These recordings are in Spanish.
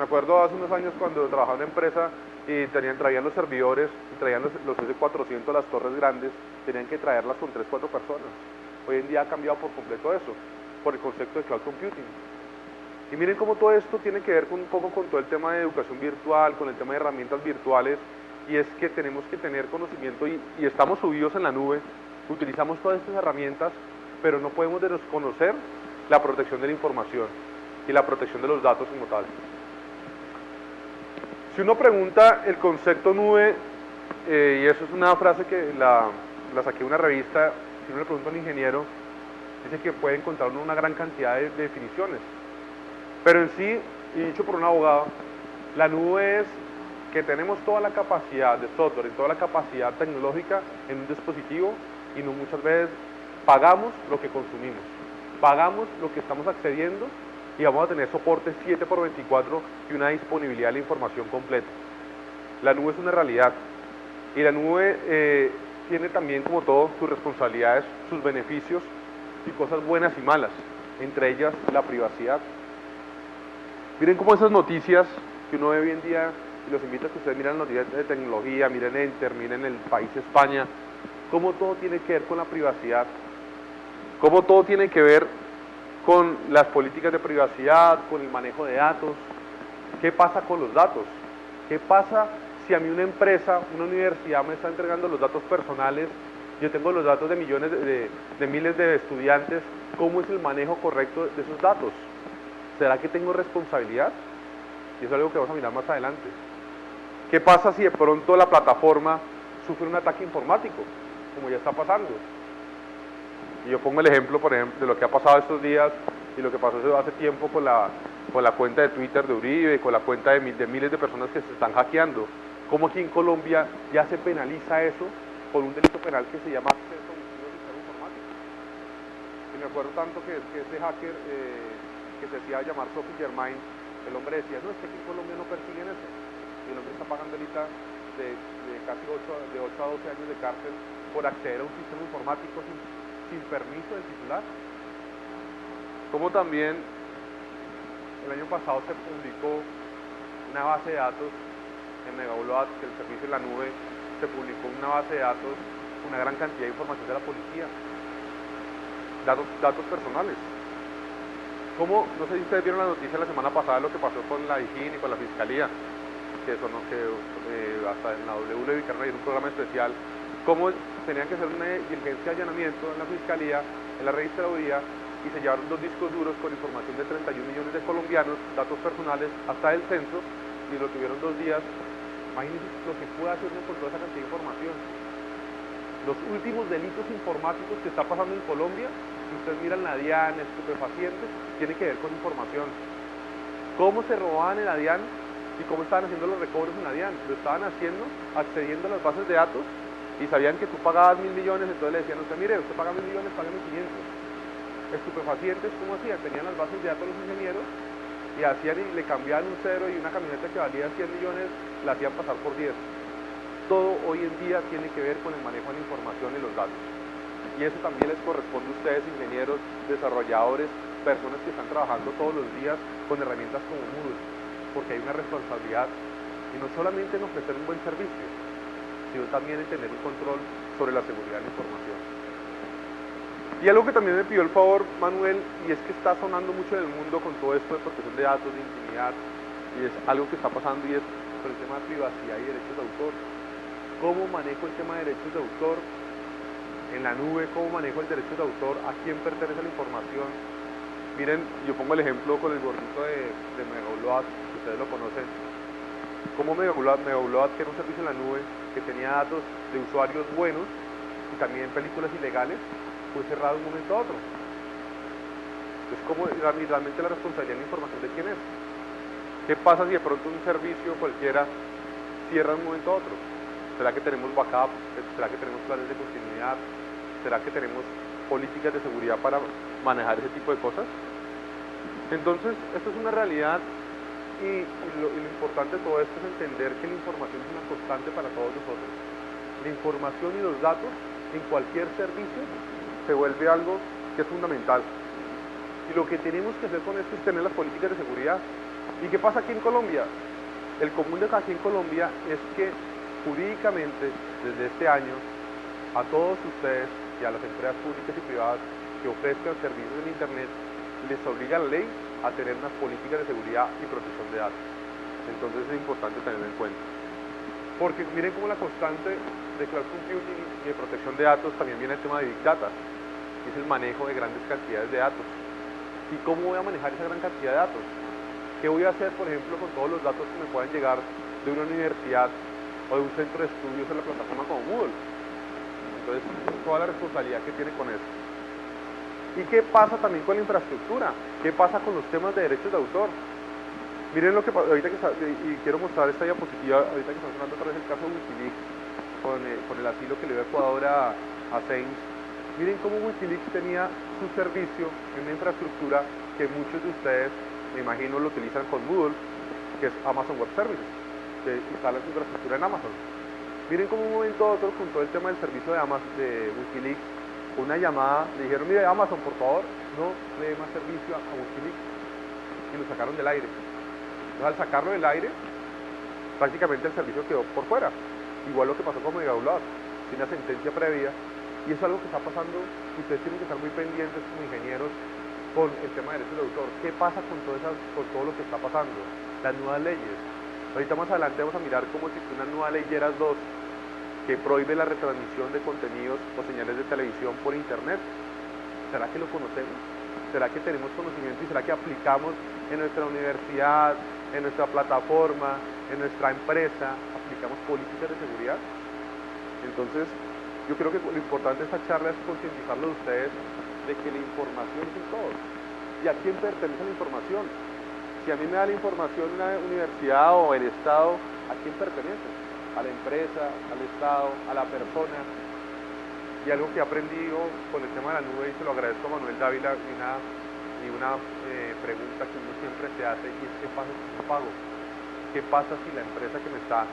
Me acuerdo hace unos años cuando trabajaba en una empresa y traían los servidores, traían los S400, las torres grandes, tenían que traerlas con 3, 4 personas. Hoy en día ha cambiado por completo eso, por el concepto de cloud computing. Y miren cómo todo esto tiene que ver un poco con todo el tema de educación virtual, con el tema de herramientas virtuales, y es que tenemos que tener conocimiento y estamos subidos en la nube, utilizamos todas estas herramientas, pero no podemos desconocer la protección de la información y la protección de los datos como tal. Si uno pregunta el concepto nube, y eso es una frase que la saqué de una revista, si uno le pregunta a un ingeniero, dice que puede encontrar una gran cantidad de definiciones. Pero en sí, y dicho por un abogado, la nube es que tenemos toda la capacidad de software y toda la capacidad tecnológica en un dispositivo y no muchas veces pagamos lo que consumimos, pagamos lo que estamos accediendo y vamos a tener soporte 7/24 y una disponibilidad de la información completa. La nube es una realidad y la nube tiene también, como todo, sus responsabilidades, sus beneficios y cosas buenas y malas, entre ellas la privacidad. Miren cómo esas noticias que uno ve hoy en día, y los invito a que ustedes miren las noticias de tecnología, miren Enter, miren el país España, cómo todo tiene que ver con la privacidad, cómo todo tiene que ver con las políticas de privacidad, con el manejo de datos. ¿Qué pasa con los datos? ¿Qué pasa si a mí una empresa, una universidad me está entregando los datos personales? Yo tengo los datos de millones de miles de estudiantes. ¿Cómo es el manejo correcto de esos datos? ¿Será que tengo responsabilidad? Y eso es algo que vamos a mirar más adelante. ¿Qué pasa si de pronto la plataforma sufre un ataque informático? Como ya está pasando. Y yo pongo el ejemplo, por ejemplo, de lo que ha pasado estos días y lo que pasó hace tiempo con la cuenta de Twitter de Uribe, con la cuenta de miles de personas que se están hackeando. Como aquí en Colombia ya se penaliza eso por un delito penal que se llama acceso abusivo al sistema informático. Y me acuerdo tanto que ese hacker que se hacía llamar Sophie Germain, el hombre decía, no, es que aquí en Colombia no persiguen eso. Y el hombre está pagando ahorita de casi 8 a 12 años de cárcel por acceder a un sistema informático sin permiso del titular. Como también el año pasado se publicó una base de datos en Megaupload, que el servicio en la nube se publicó una base de datos, una gran cantidad de información de la policía, datos personales. Como, no sé si ustedes vieron la noticia la semana pasada de lo que pasó con la DIJÍN y con la Fiscalía, que hasta en la W dedicaron a ir un programa especial, cómo tenían que hacer una diligencia de allanamiento en la Fiscalía, en la registraduría, y se llevaron 2 discos duros con información de 31 millones de colombianos, datos personales, hasta el censo, y lo tuvieron 2 días. Imagínense lo que puede hacer uno con toda esa cantidad de información. Los últimos delitos informáticos que está pasando en Colombia, si ustedes miran la DIAN, estupefacientes, tiene que ver con información. ¿Cómo se robaban en la DIAN y cómo estaban haciendo los recobros en la DIAN? Lo estaban haciendo accediendo a las bases de datos y sabían que tú pagabas 1.000 millones, entonces le decían a usted, mire, usted paga 1.000 millones, págame 500. Estupefacientes, ¿cómo hacían? Tenían las bases de datos los ingenieros y hacían y le cambiaban un cero y una camioneta que valía 100 millones la hacían pasar por 10. Todo hoy en día tiene que ver con el manejo de la información y los datos. Y eso también les corresponde a ustedes, ingenieros, desarrolladores, personas que están trabajando todos los días con herramientas como Moodle, porque hay una responsabilidad, y no solamente en ofrecer un buen servicio, sino también en tener un control sobre la seguridad de la información. Y algo que también me pidió el favor Manuel, y es que está sonando mucho en el mundo con todo esto de protección de datos, de intimidad, y es algo que está pasando, y es con el tema de privacidad y derechos de autor. ¿Cómo manejo el tema de derechos de autor en la nube? ¿Cómo manejo el derecho de autor? ¿A quién pertenece la información? Miren, yo pongo el ejemplo con el gordito de Megaupload, que ustedes lo conocen. Como Megaupload, que era un servicio en la nube que tenía datos de usuarios buenos y también películas ilegales, fue cerrado de un momento a otro. Entonces, ¿cómo realmente la responsabilidad de la información de quién es? ¿Qué pasa si de pronto un servicio cualquiera cierra de un momento a otro? ¿Será que tenemos backup? ¿Será que tenemos planes de continuidad? ¿Será que tenemos políticas de seguridad para manejar ese tipo de cosas? Entonces, esto es una realidad y lo importante de todo esto es entender que la información es una constante para todos nosotros. La información y los datos en cualquier servicio se vuelve algo que es fundamental. Y lo que tenemos que hacer con esto es tener las políticas de seguridad. ¿Y qué pasa aquí en Colombia? El común de aquí en Colombia es que jurídicamente, desde este año, a todos ustedes y a las empresas públicas y privadas que ofrezcan servicios en Internet, les obliga la ley a tener unas políticas de seguridad y protección de datos. Entonces es importante tenerlo en cuenta. Porque miren cómo la constante de cloud computing y de protección de datos también viene el tema de Big Data, que es el manejo de grandes cantidades de datos. ¿Y cómo voy a manejar esa gran cantidad de datos? ¿Qué voy a hacer, por ejemplo, con todos los datos que me puedan llegar de una universidad o de un centro de estudios en la plataforma como Moodle? Entonces, toda la responsabilidad que tiene con eso. ¿Y qué pasa también con la infraestructura? ¿Qué pasa con los temas de derechos de autor? Miren lo que ahorita que está, y quiero mostrar esta diapositiva, ahorita que estamos hablando otra vez el caso de Wikileaks, con el asilo que le dio Ecuador a Assange. Miren cómo Wikileaks tenía su servicio en una infraestructura que muchos de ustedes, me imagino, lo utilizan con Moodle, que es Amazon Web Services, que instala su infraestructura en Amazon. Miren cómo un momento a otro, con todo el tema del servicio de Amazon, de Wikileaks, una llamada, le dijeron, mire Amazon, por favor, no le dé más servicio a Wikileaks, y lo sacaron del aire. Entonces, al sacarlo del aire, prácticamente el servicio quedó por fuera. Igual lo que pasó con Megaupload, sin una sentencia previa, y eso es algo que está pasando. Ustedes tienen que estar muy pendientes como ingenieros con el tema de derechos de autor. ¿Qué pasa con todo lo que está pasando? Las nuevas leyes. Ahorita más adelante vamos a mirar cómo existe una nueva ley Lleras 2 que prohíbe la retransmisión de contenidos o señales de televisión por internet. ¿Será que lo conocemos? ¿Será que tenemos conocimiento y será que aplicamos en nuestra universidad, en nuestra plataforma, en nuestra empresa, aplicamos políticas de seguridad? Entonces, yo creo que lo importante de esta charla es concientizarlo de ustedes de que la información es en todos. ¿Y a quién pertenece la información? Si a mí me da la información una universidad o el Estado, ¿a quién pertenece? A la empresa, al Estado, a la persona. Y algo que he aprendido con el tema de la nube, y se lo agradezco a Manuel Dávila, y una pregunta que uno siempre se hace, y es ¿qué pasa si no pago? ¿Qué pasa si la empresa que me está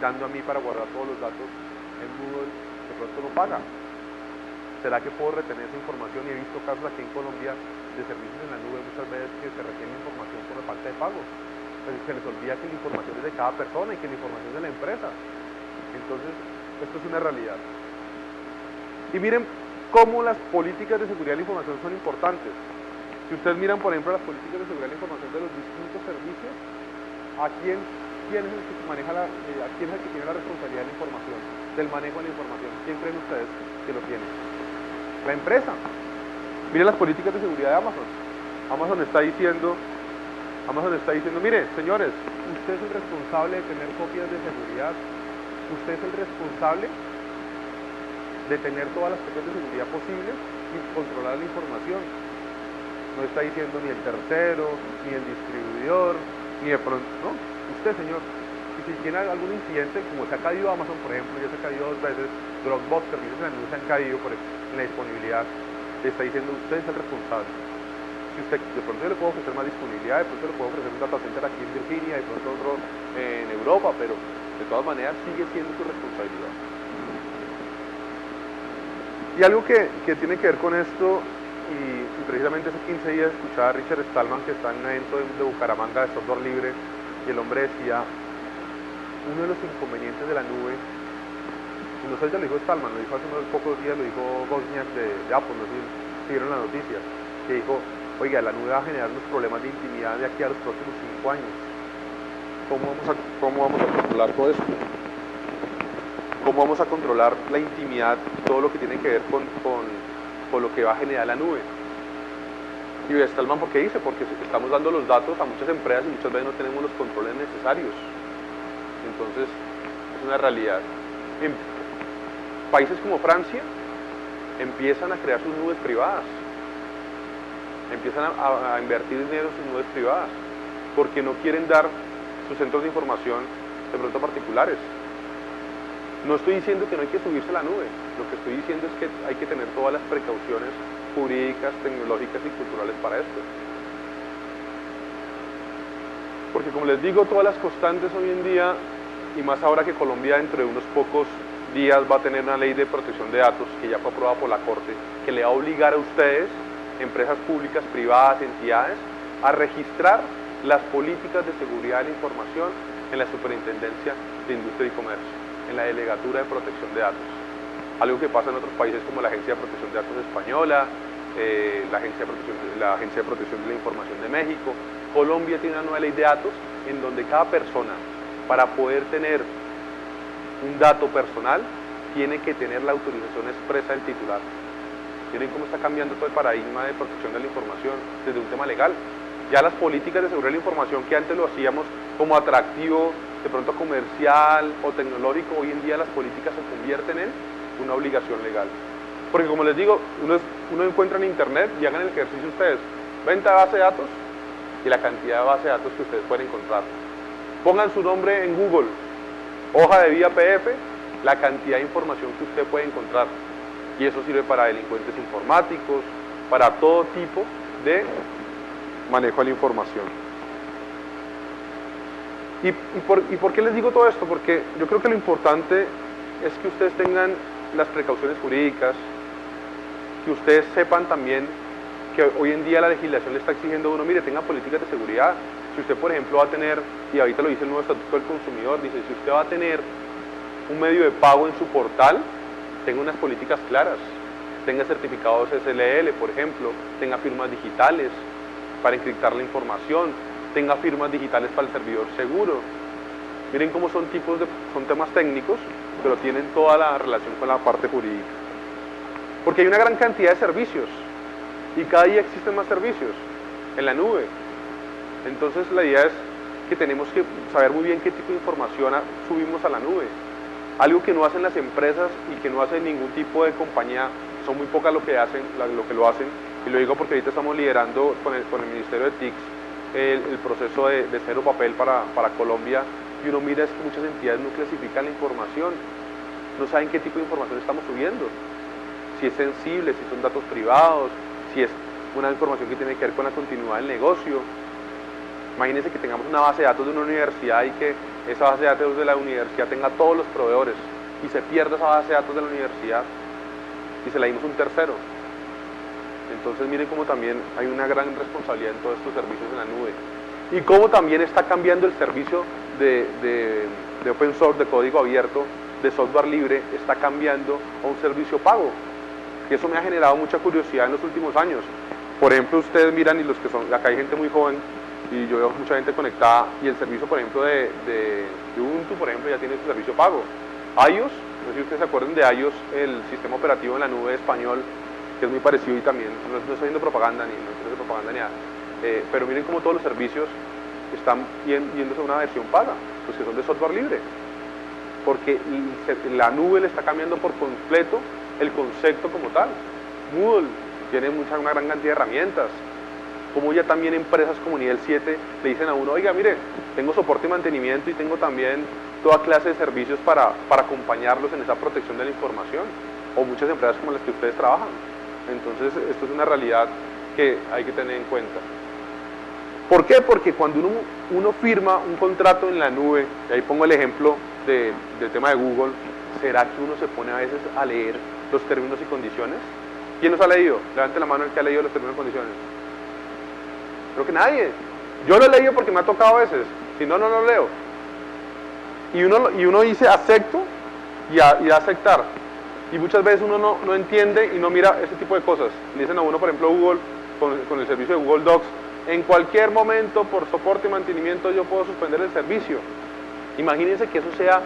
dando a mí para guardar todos los datos en Google de pronto no paga? ¿Será que puedo retener esa información? Y he visto casos aquí en Colombia de servicios en la nube muchas veces que se retiene información por la falta de pago. Pues se les olvida que la información es de cada persona y que la información es de la empresa. Entonces, esto es una realidad. Y miren cómo las políticas de seguridad de la información son importantes. Si ustedes miran, por ejemplo, las políticas de seguridad de la información de los distintos servicios, quién es el que maneja quién es el que tiene la responsabilidad de la información, del manejo de la información? ¿Quién creen ustedes que lo tiene? La empresa. Miren las políticas de seguridad de Amazon. Amazon está diciendo, mire, señores, usted es el responsable de tener copias de seguridad, usted es el responsable de tener todas las copias de seguridad posibles y controlar la información. No está diciendo ni el tercero, ni el distribuidor, ni de pronto, no, usted, señor. Y si tiene algún incidente, como se ha caído Amazon, por ejemplo, ya se ha caído 2 veces, Dropbox, servicios en la nube se han caído en la disponibilidad, le está diciendo, usted es el responsable. Si usted, de pronto yo le puedo ofrecer más disponibilidad, de pronto le puedo ofrecer un data center aquí en Virginia, de pronto otro en Europa, pero de todas maneras sigue siendo su responsabilidad. Y algo que tiene que ver con esto, y precisamente hace 15 días escuchaba a Richard Stallman, que está en un evento de Bucaramanga de software libre, y el hombre decía, uno de los inconvenientes de la nube, y no sé si lo dijo Stallman, lo dijo hace unos pocos días, lo dijo Wozniak de Apple, no sé si vieron la noticia, que dijo, oiga, la nube va a generar unos problemas de intimidad de aquí a los próximos 5 años. ¿Cómo vamos a controlar todo esto? ¿Cómo vamos a controlar la intimidad, todo lo que tiene que ver con lo que va a generar la nube? Y Stallman, ¿por qué dice? Porque estamos dando los datos a muchas empresas y muchas veces no tenemos los controles necesarios. Entonces, es una realidad. En países como Francia, empiezan a crear sus nubes privadas. Empiezan a invertir dinero en sus nubes privadas, porque no quieren dar sus centros de información de pronto a particulares. No estoy diciendo que no hay que subirse a la nube, lo que estoy diciendo es que hay que tener todas las precauciones jurídicas, tecnológicas y culturales para esto. Porque como les digo, todas las constantes hoy en día, y más ahora que Colombia dentro de unos pocos días va a tener una ley de protección de datos que ya fue aprobada por la Corte, que le va a obligar a ustedes, empresas públicas, privadas, entidades, a registrar las políticas de seguridad de la información en la Superintendencia de Industria y Comercio, en la Delegatura de Protección de Datos. Algo que pasa en otros países como la Agencia de Protección de Datos Española, la Agencia de Protección de la Información de México. Colombia tiene una nueva ley de datos en donde cada persona, para poder tener un dato personal, tiene que tener la autorización expresa del titular. Miren cómo está cambiando todo el paradigma de protección de la información desde un tema legal. Ya las políticas de seguridad de la información que antes lo hacíamos como atractivo, de pronto comercial o tecnológico, hoy en día las políticas se convierten en una obligación legal. Porque como les digo, uno encuentra en internet y hagan el ejercicio ustedes, venta de base de datos y la cantidad de base de datos que ustedes pueden encontrar. Pongan su nombre en Google, hoja de vida PDF, la cantidad de información que usted puede encontrar. Y eso sirve para delincuentes informáticos, para todo tipo de manejo de la información. ¿Y por qué les digo todo esto? Porque yo creo que lo importante es que ustedes tengan las precauciones jurídicas, que ustedes sepan también que hoy en día la legislación le está exigiendo a uno, mire, tenga políticas de seguridad. Si usted, por ejemplo, va a tener, y ahorita lo dice el nuevo Estatuto del Consumidor, dice, si usted va a tener un medio de pago en su portal, tenga unas políticas claras, tenga certificados SLL, por ejemplo, tenga firmas digitales para encriptar la información, tenga firmas digitales para el servidor seguro. Miren cómo son temas técnicos, pero tienen toda la relación con la parte jurídica. Porque hay una gran cantidad de servicios, y cada día existen más servicios en la nube. Entonces la idea es que tenemos que saber muy bien qué tipo de información subimos a la nube. Algo que no hacen las empresas y que no hace ningún tipo de compañía, son muy pocas lo que lo hacen, y lo digo porque ahorita estamos liderando con el Ministerio de TICS el proceso de cero papel para Colombia, y uno mira es que muchas entidades no clasifican la información, no saben qué tipo de información estamos subiendo, si es sensible, si son datos privados, si es una información que tiene que ver con la continuidad del negocio. Imagínense que tengamos una base de datos de una universidad y que esa base de datos de la universidad tenga todos los proveedores y se pierda esa base de datos de la universidad y se la dimos a un tercero. Entonces miren cómo también hay una gran responsabilidad en todos estos servicios en la nube. Y cómo también está cambiando el servicio de open source, de código abierto, de software libre, está cambiando a un servicio pago. Y eso me ha generado mucha curiosidad en los últimos años. Por ejemplo, ustedes miran, y los que son, acá hay gente muy joven, y yo veo mucha gente conectada, y el servicio, por ejemplo, de Ubuntu, por ejemplo, ya tiene su servicio pago. iOS, no sé si ustedes se acuerdan de iOS, el sistema operativo en la nube español, que es muy parecido, y también, no estoy haciendo propaganda, no estoy haciendo propaganda ni nada, pero miren cómo todos los servicios están yéndose a una versión paga, pues que son de software libre, porque la nube le está cambiando por completo el concepto como tal. Moodle tiene una gran cantidad de herramientas, como ya también empresas como nivel 7 le dicen a uno, oiga, mire, tengo soporte y mantenimiento y tengo también toda clase de servicios para acompañarlos en esa protección de la información, o muchas empresas como las que ustedes trabajan. Entonces, esto es una realidad que hay que tener en cuenta. ¿Por qué? Porque cuando uno firma un contrato en la nube, y ahí pongo el ejemplo del tema de Google, ¿será que uno se pone a veces a leer los términos y condiciones? ¿Quién los ha leído? Levante la mano el que ha leído los términos y condiciones. Creo que nadie. Yo lo he leído porque me ha tocado a veces, si no, no lo leo. Y uno dice acepto y da aceptar. Y muchas veces uno no entiende y no mira ese tipo de cosas. Le dicen a uno, por ejemplo, Google, con el servicio de Google Docs, en cualquier momento, por soporte y mantenimiento, yo puedo suspender el servicio. Imagínense que eso sea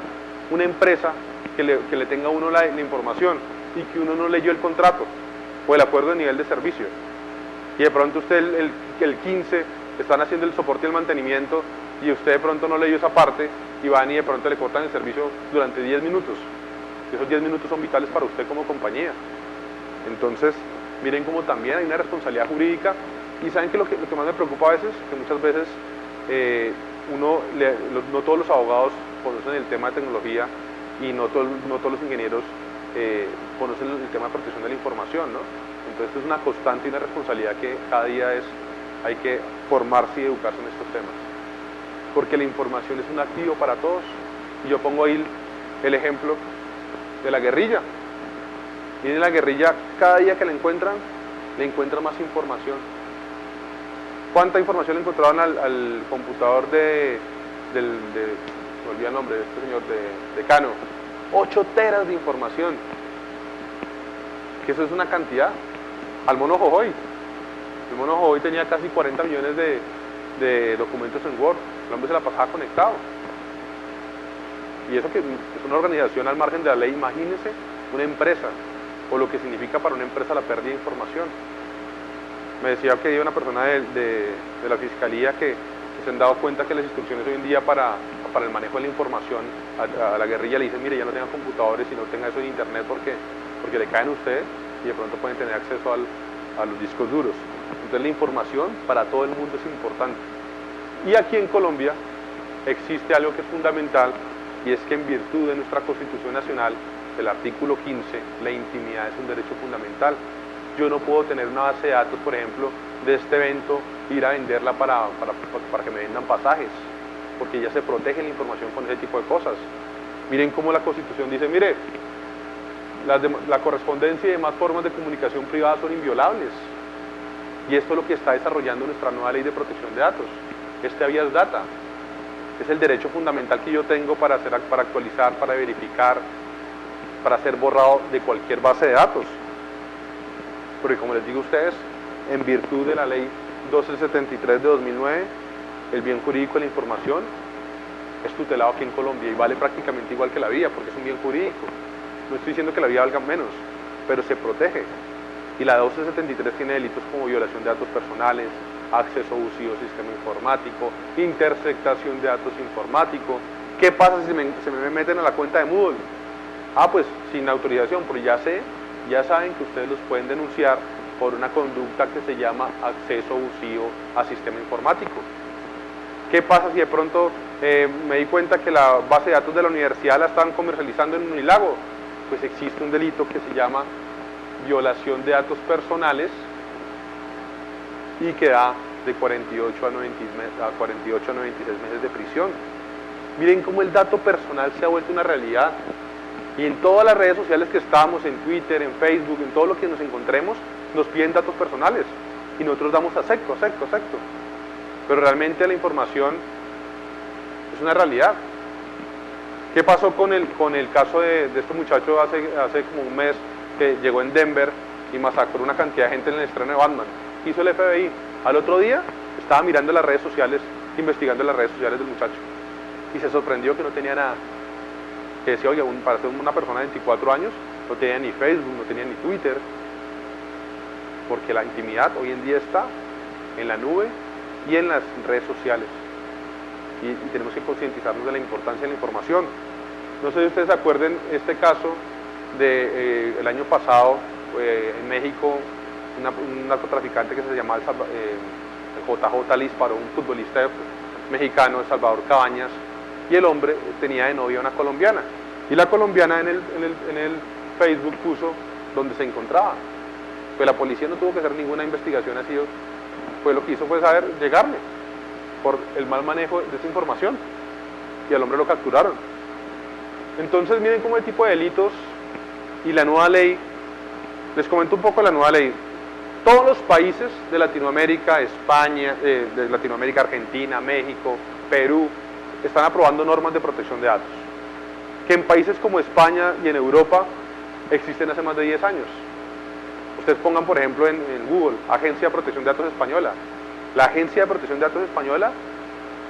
una empresa que le tenga a uno la información y que uno no leyó el contrato o el acuerdo de nivel de servicio. Y de pronto usted, el 15, están haciendo el soporte y el mantenimiento y usted de pronto no leyó esa parte y van y de pronto le cortan el servicio durante 10 minutos. Esos 10 minutos son vitales para usted como compañía. Entonces, miren cómo también hay una responsabilidad jurídica. Y saben que lo que más me preocupa a veces, que muchas veces no todos los abogados conocen el tema de tecnología y no todos los ingenieros conocen el tema de protección de la información, ¿no? Entonces esto es una constante y una responsabilidad que cada día hay que formarse y educarse en estos temas. Porque la información es un activo para todos. Y yo pongo ahí el ejemplo de la guerrilla. Miren, la guerrilla, cada día que la encuentran, le encuentran más información. ¿Cuánta información le encontraron al computador me olvidé el nombre de este señor, de Cano? 8 teras de información. Que eso es una cantidad. Al mono Jojoy. El mono Jojoy tenía casi 40 millones de documentos en Word. El hombre se la pasaba conectado. Y eso que es una organización al margen de la ley. Imagínense una empresa, o lo que significa para una empresa la pérdida de información. Me decía que hay una persona de la fiscalía que se han dado cuenta que las instrucciones hoy en día para el manejo de la información a la guerrilla le dicen: mire, ya no tenga computadores y no tenga eso en internet porque le caen a usted y de pronto pueden tener acceso a los discos duros. Entonces la información para todo el mundo es importante. Y aquí en Colombia existe algo que es fundamental, y es que en virtud de nuestra Constitución Nacional, el artículo 15, la intimidad es un derecho fundamental. Yo no puedo tener una base de datos, por ejemplo, de este evento, ir a venderla para que me vendan pasajes, porque ya se protege la información con ese tipo de cosas. Miren cómo la Constitución dice: mire, la correspondencia y demás formas de comunicación privada son inviolables. Y esto es lo que está desarrollando nuestra nueva ley de protección de datos. Este habeas data es el derecho fundamental que yo tengo para actualizar, para verificar, para ser borrado de cualquier base de datos. Porque como les digo a ustedes, en virtud de la ley 1273 de 2009, el bien jurídico de la información es tutelado aquí en Colombia y vale prácticamente igual que la vida, porque es un bien jurídico. No estoy diciendo que la vida valga menos, pero se protege. Y la 1273 tiene delitos como violación de datos personales, acceso abusivo al sistema informático, interceptación de datos informáticos. ¿Qué pasa si se me meten a la cuenta de Moodle? Ah, pues sin autorización, pero ya saben que ustedes los pueden denunciar por una conducta que se llama acceso abusivo al sistema informático. ¿Qué pasa si de pronto me di cuenta que la base de datos de la universidad la están comercializando en Unilago? Pues existe un delito que se llama violación de datos personales y que da de 48 a 96 meses de prisión. Miren cómo el dato personal se ha vuelto una realidad. Y en todas las redes sociales que estamos, en Twitter, en Facebook, en todo lo que nos encontremos, nos piden datos personales. Y nosotros damos acepto. Pero realmente la información es una realidad. ¿Qué pasó con el caso de este muchacho hace como un mes que llegó en Denver y masacró una cantidad de gente en el estreno de Batman? ¿Qué hizo el FBI? Al otro día estaba mirando las redes sociales, investigando las redes sociales del muchacho. Y se sorprendió que no tenía nada. Que decía: oye, para ser una persona de 24 años, no tenía ni Facebook, no tenía ni Twitter. Porque la intimidad hoy en día está en la nube y en las redes sociales. Y tenemos que concientizarnos de la importancia de la información. No sé si ustedes se acuerden este caso el año pasado en México, un narcotraficante que se llamaba el JJ le disparó a un futbolista mexicano, El Salvador Cabañas, y el hombre tenía de novia a una colombiana. Y la colombiana en el Facebook puso dónde se encontraba. Pues la policía no tuvo que hacer ninguna investigación así, pues lo que hizo fue llegarle por el mal manejo de esa información, y al hombre lo capturaron. Entonces miren cómo el tipo de delitos y la nueva ley. Les comento un poco la nueva ley. Todos los países de Latinoamérica, España, de Latinoamérica, Argentina, México, Perú, están aprobando normas de protección de datos, que en países como España y en Europa existen hace más de 10 años. Ustedes pongan, por ejemplo, en Google, Agencia de Protección de Datos Española. La Agencia de Protección de Datos Española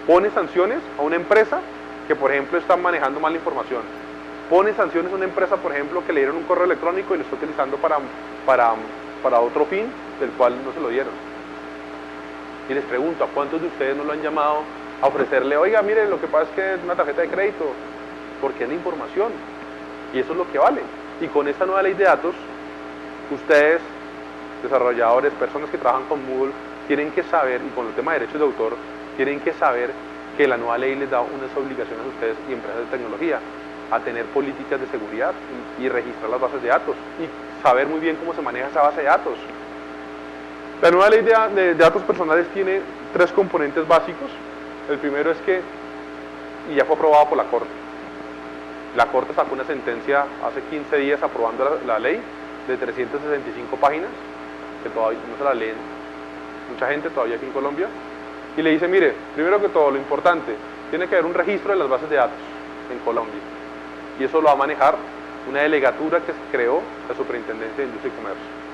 pone sanciones a una empresa que, por ejemplo, está manejando mal la información. Pone sanciones a una empresa, por ejemplo, que le dieron un correo electrónico y lo está utilizando para otro fin del cual no se lo dieron. Y les pregunto, ¿a cuántos de ustedes no lo han llamado a ofrecerle: oiga, mire, lo que pasa es que es una tarjeta de crédito? Porque es la información, y eso es lo que vale. Y con esta nueva ley de datos, ustedes, desarrolladores, personas que trabajan con Moodle, tienen que saber, y con el tema de derechos de autor, tienen que saber que la nueva ley les da unas obligaciones a ustedes y empresas de tecnología a tener políticas de seguridad y registrar las bases de datos y saber muy bien cómo se maneja esa base de datos. La nueva ley de datos personales tiene 3 componentes básicos. El primero es que, y ya fue aprobado por la Corte. La Corte sacó una sentencia hace 15 días aprobando la ley de 365 páginas, que todavía no se la leen. mucha gente todavía aquí en Colombia, y le dice, mire, primero que todo, lo importante, tiene que haber un registro de las bases de datos en Colombia, y eso lo va a manejar una delegatura que se creó, la Superintendencia de Industria y Comercio.